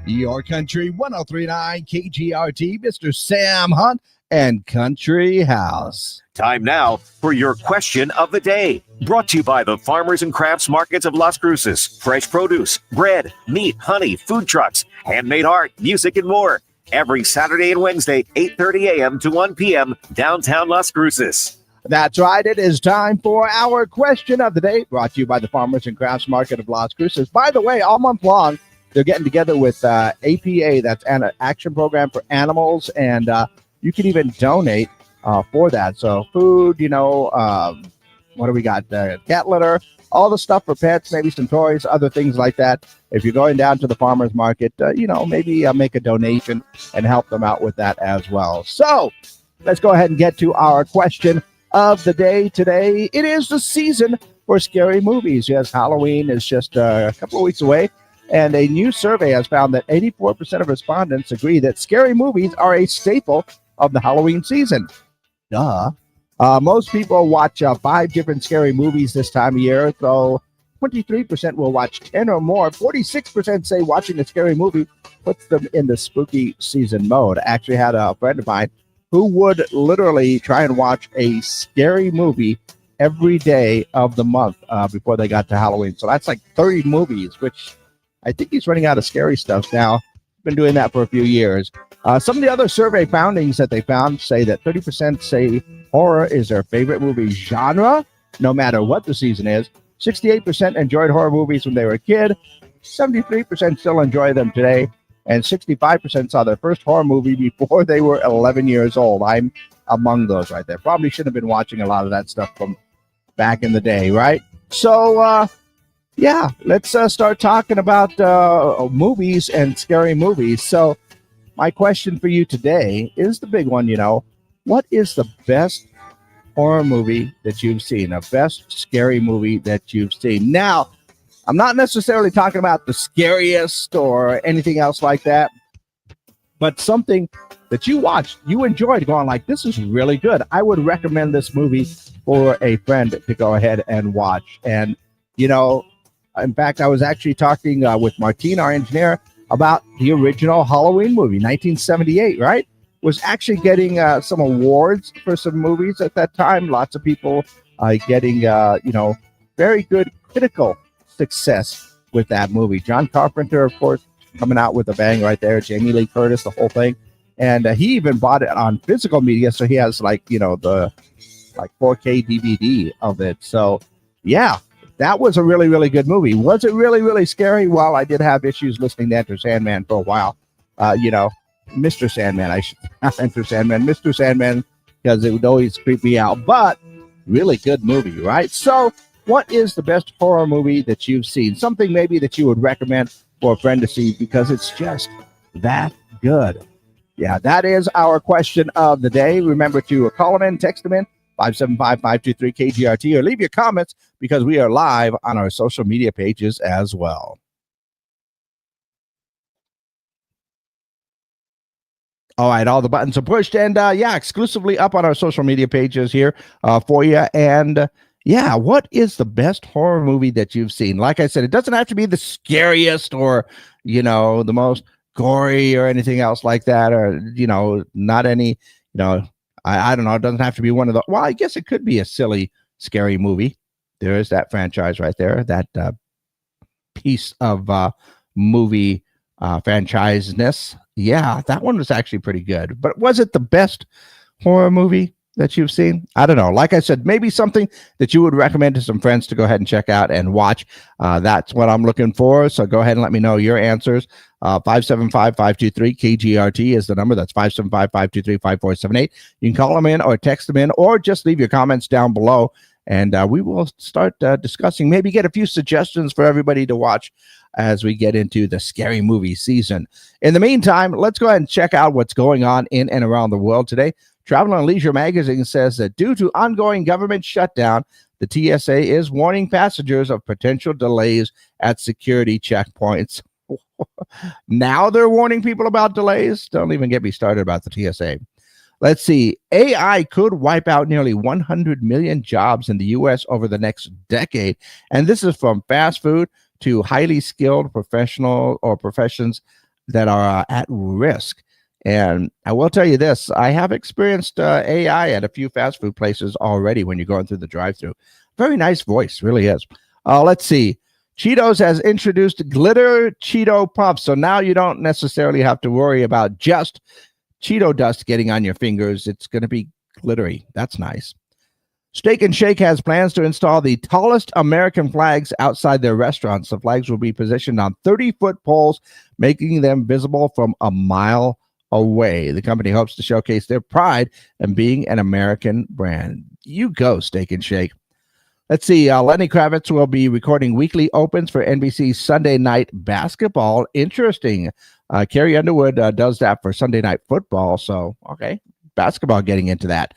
Your Country 1039 KGRT, Mr. Sam Hunt and Country House. Time now for your question of the day. Brought to you by the Farmers and Crafts Markets of Las Cruces. Fresh produce, bread, meat, honey, food trucks, handmade art, music, and more. Every Saturday and Wednesday, 8:30 a.m. to 1 p.m. downtown Las Cruces. That's right. It is time for our question of the day, brought to you by the Farmers and Crafts Market of Las Cruces. By the way, all month long, they're getting together with APA, that's an action program for animals, and you can even donate for that. So food, what do we got? Cat litter, all the stuff for pets, maybe some toys, other things like that. If you're going down to the farmer's market, maybe make a donation and help them out with that as well. So let's go ahead and get to our question of the day today. It is the season for scary movies. Yes, Halloween is just a couple of weeks away. And a new survey has found that 84% of respondents agree that scary movies are a staple of the Halloween season. Duh. Most people watch 5 different scary movies this time of year, though 23% will watch 10 or more. 46% say watching a scary movie puts them in the spooky season mode. I actually had a friend of mine who would literally try and watch a scary movie every day of the month before they got to Halloween. So that's like 30 movies, which I think he's running out of scary stuff now. Been doing that for a few years. Some of the other survey findings that they found say that 30% say horror is their favorite movie genre, no matter what the season is. 68% enjoyed horror movies when they were a kid. 73% still enjoy them today. And 65% saw their first horror movie before they were 11 years old. I'm among those right there. Probably should have been watching a lot of that stuff from back in the day, right? So, yeah, let's start talking about movies and scary movies. So my question for you today is the big one, what is the best horror movie that you've seen, a best scary movie that you've seen? Now, I'm not necessarily talking about the scariest or anything else like that, but something that you watched, you enjoyed, going like, this is really good. I would recommend this movie for a friend to go ahead and watch. And, in fact, I was actually talking with Martine, our engineer, about the original Halloween movie, 1978, right? Was actually getting some awards for some movies at that time. Lots of people getting, very good critical success with that movie. John Carpenter, of course, coming out with a bang right there. Jamie Lee Curtis, the whole thing. And he even bought it on physical media. So he has the 4K DVD of it. So, yeah. That was a really, really good movie. Was it really, really scary? Well, I did have issues listening to Enter Sandman for a while. Mr. Sandman, I should not Enter Sandman, Mr. Sandman, because it would always creep me out. But really good movie, right? So what is the best horror movie that you've seen? Something maybe that you would recommend for a friend to see because it's just that good. Yeah, that is our question of the day. Remember to call them in, text them in. 575-523-KGRT, or leave your comments because we are live on our social media pages as well. All right, all the buttons are pushed, and exclusively up on our social media pages here for you. And what is the best horror movie that you've seen? Like I said, it doesn't have to be the scariest or the most gory or anything else like that, or not any I don't know. It doesn't have to be one of the. Well, I guess it could be a silly, scary movie. There is that franchise right there. That piece of movie franchise-ness. Yeah, that one was actually pretty good. But was it the best horror movie that you've seen? I don't know. Like I said, maybe something that you would recommend to some friends to go ahead and check out and watch. That's what I'm looking for. So go ahead and let me know your answers. 575-523-KGRT is the number. That's 575-523-5478. You can call them in or text them in or just leave your comments down below. And we will start discussing, maybe get a few suggestions for everybody to watch as we get into the scary movie season. In the meantime, let's go ahead and check out what's going on in and around the world today. Travel and Leisure magazine says that due to ongoing government shutdown, the TSA is warning passengers of potential delays at security checkpoints. Now they're warning people about delays. Don't even get me started about the TSA. Let's see. AI could wipe out nearly 100 million jobs in the U.S. over the next decade. And this is from fast food to highly skilled professional or professions that are at risk. And I will tell you this, I have experienced AI at a few fast food places already when you're going through the drive-thru. Very nice voice, really is. Let's see. Cheetos has introduced glitter Cheeto puffs. So now you don't necessarily have to worry about just Cheeto dust getting on your fingers. It's going to be glittery. That's nice. Steak and Shake has plans to install the tallest American flags outside their restaurants. The flags will be positioned on 30-foot poles, making them visible from a mile away. The company hopes to showcase their pride in being an American brand. You go, Steak and Shake. Let's see. Lenny Kravitz will be recording weekly opens for NBC's Sunday Night Basketball. Interesting. Carrie Underwood does that for Sunday Night Football. So, okay, basketball getting into that.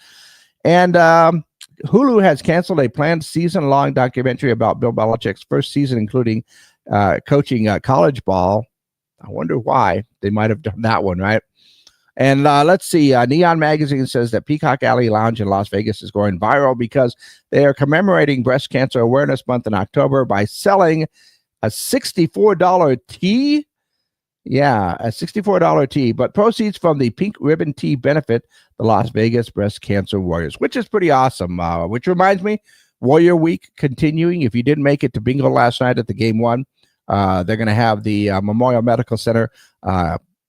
And Hulu has canceled a planned season-long documentary about Bill Belichick's first season, including coaching college ball. I wonder why they might have done that one, right? And let's see. Neon Magazine says that Peacock Alley Lounge in Las Vegas is going viral because they are commemorating Breast Cancer Awareness Month in October by selling a $64 tea. Yeah, a $64 tea, but proceeds from the Pink Ribbon Tea benefit the Las Vegas Breast Cancer Warriors, which is pretty awesome. Which reminds me, Warrior Week continuing. If you didn't make it to bingo last night at the game one, they're going to have the Memorial Medical Center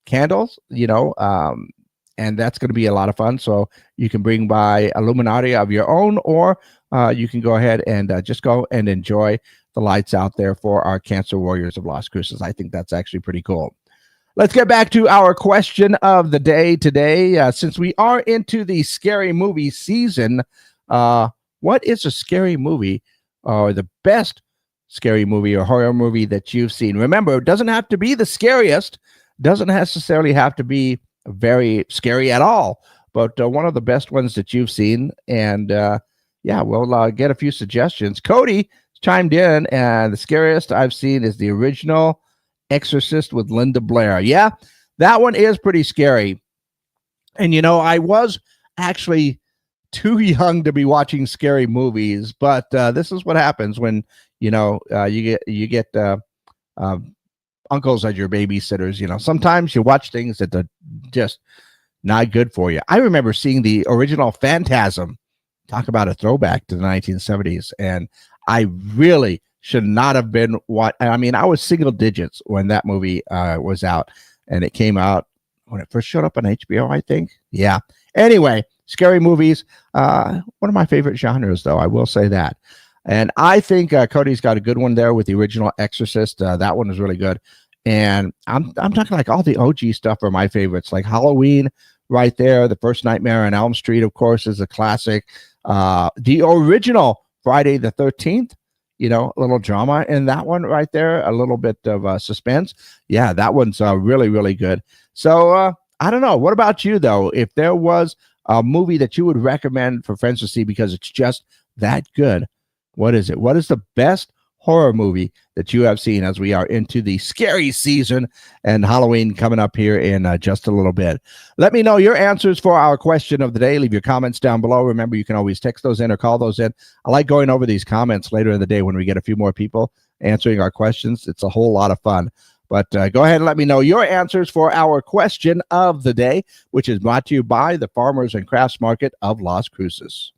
candles, and that's going to be a lot of fun. So you can bring by Illuminati of your own, or you can go ahead and just go and enjoy the lights out there for our Cancer Warriors of Las Cruces. I think that's actually pretty cool. Let's get back to our question of the day today. Since we are into the scary movie season, what is a scary movie or the best scary movie or horror movie that you've seen? Remember, it doesn't have to be the scariest, doesn't necessarily have to be very scary at all, but one of the best ones that you've seen. And we'll get a few suggestions. Cody chimed in, and the scariest I've seen is the original Exorcist with Linda Blair. Yeah, that one is pretty scary. And I was actually too young to be watching scary movies, but this is what happens when you get uncles as your babysitters. Sometimes you watch things that are just not good for you. I remember seeing the original Phantasm. Talk about a throwback to the 1970s, and I really should not have been I was single digits when that movie was out, and it came out when it first showed up on HBO, I think. Yeah. Anyway, scary movies, one of my favorite genres, though, I will say that. And I think Cody's got a good one there with the original Exorcist. That one is really good. And I'm talking like all the OG stuff are my favorites, like Halloween right there. The first Nightmare on Elm Street, of course, is a classic. The original Friday the 13th, a little drama in that one right there, a little bit of suspense. Yeah, that one's really, really good. So I don't know. What about you, though? If there was a movie that you would recommend for friends to see because it's just that good, what is it? What is the best horror movie that you have seen as we are into the scary season and Halloween coming up here in just a little bit? Let me know your answers for our question of the day. Leave your comments down below. Remember, you can always text those in or call those in. I like going over these comments later in the day when we get a few more people answering our questions. It's a whole lot of fun. But go ahead and let me know your answers for our question of the day, which is brought to you by the Farmers and Crafts Market of Las Cruces.